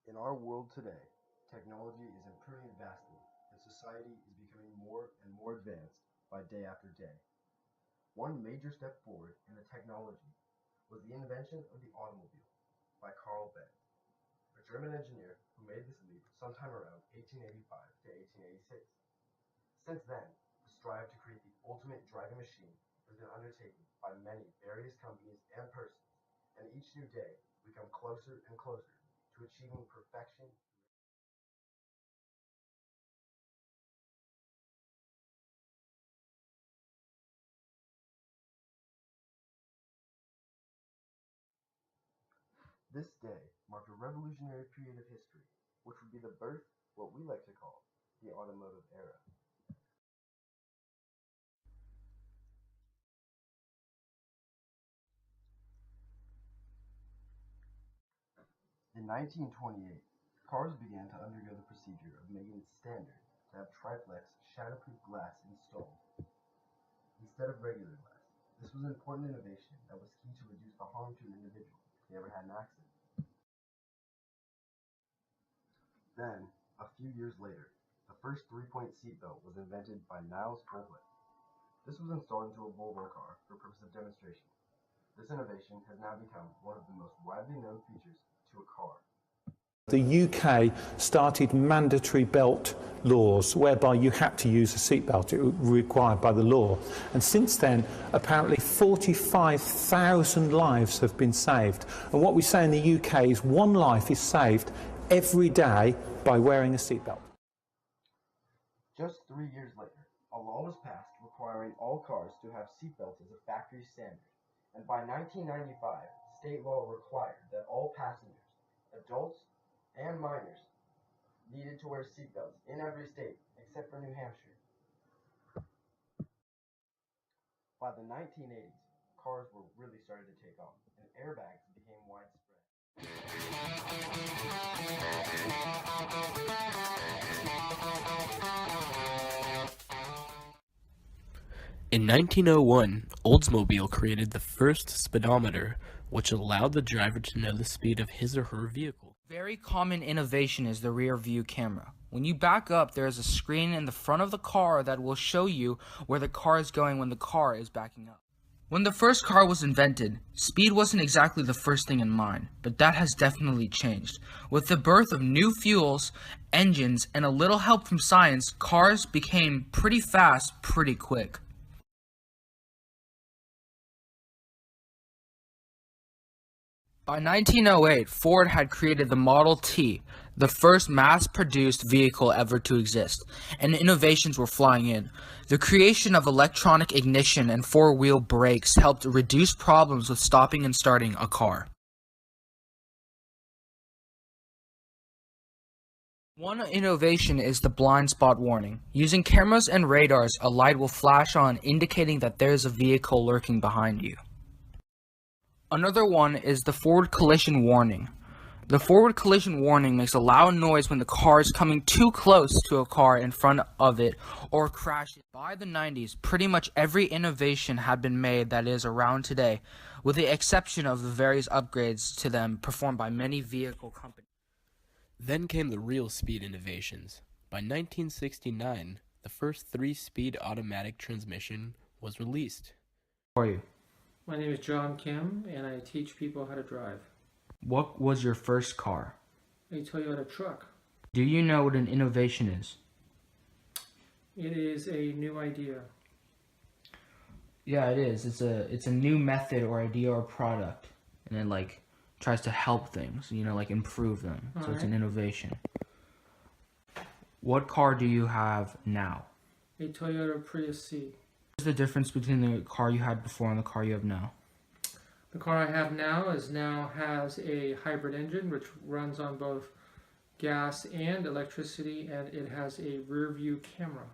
In our world today, technology is improving vastly, and society is becoming more and more advanced by day after day. One major step forward in the technology was the invention of the automobile by Carl Benz, a German engineer who made this leap sometime around 1885 to 1886. Since then, the strive to create the ultimate driving machine has been undertaken by many various companies and persons, and each new day we come closer and closer to achieving perfection. This day marked a revolutionary period of history, which would be the birth, what we like to call, the automotive era. In 1928, cars began to undergo the procedure of making it standard to have triplex shatterproof glass installed instead of regular glass. This was an important innovation that was key to reduce the harm to an individual if they ever had an accident. Then, a few years later, the first three-point seatbelt was invented by Niles Bohlett. This was installed into a Volvo car for purpose of demonstration. This innovation has now become one of the most widely known features to a car. The UK started mandatory belt laws whereby you had to use a seatbelt. It was required by the law. And since then, apparently 45,000 lives have been saved. And what we say in the UK is one life is saved every day by wearing a seatbelt. Just 3 years later, a law was passed requiring all cars to have seatbelts as a factory standard. And by 1995, state law required that all passengers, adults and minors, needed to wear seatbelts in every state except for New Hampshire. By the 1980s, cars were really starting to take off, and airbags became widespread. In 1901, Oldsmobile created the first speedometer, which allowed the driver to know the speed of his or her vehicle. Very common innovation is the rear view camera. When you back up, there is a screen in the front of the car that will show you where the car is going when the car is backing up. When the first car was invented, speed wasn't exactly the first thing in mind, but that has definitely changed. With the birth of new fuels, engines, and a little help from science, cars became pretty fast pretty quick. By 1908, Ford had created the Model T, the first mass-produced vehicle ever to exist, and innovations were flying in. The creation of electronic ignition and four-wheel brakes helped reduce problems with stopping and starting a car. One innovation is the blind spot warning. Using cameras and radars, a light will flash on, indicating that there is a vehicle lurking behind you. Another one is the forward collision warning. The forward collision warning makes a loud noise when the car is coming too close to a car in front of it or crashes. By the 90s, pretty much every innovation had been made that is around today, with the exception of the various upgrades to them performed by many vehicle companies. Then came the real speed innovations. By 1969, the first 3-speed automatic transmission was released. How are you? My name is John Kim, and I teach people how to drive. What was your first car? A Toyota truck. Do you know what an innovation is? It is a new idea. Yeah, it is. It's a new method or idea or product, and it like tries to help things, like improve them. So it's an innovation. What car do you have now? A Toyota Prius C. What's the difference between the car you had before and the car you have now? The car I have now has a hybrid engine which runs on both gas and electricity, and it has a rear view camera.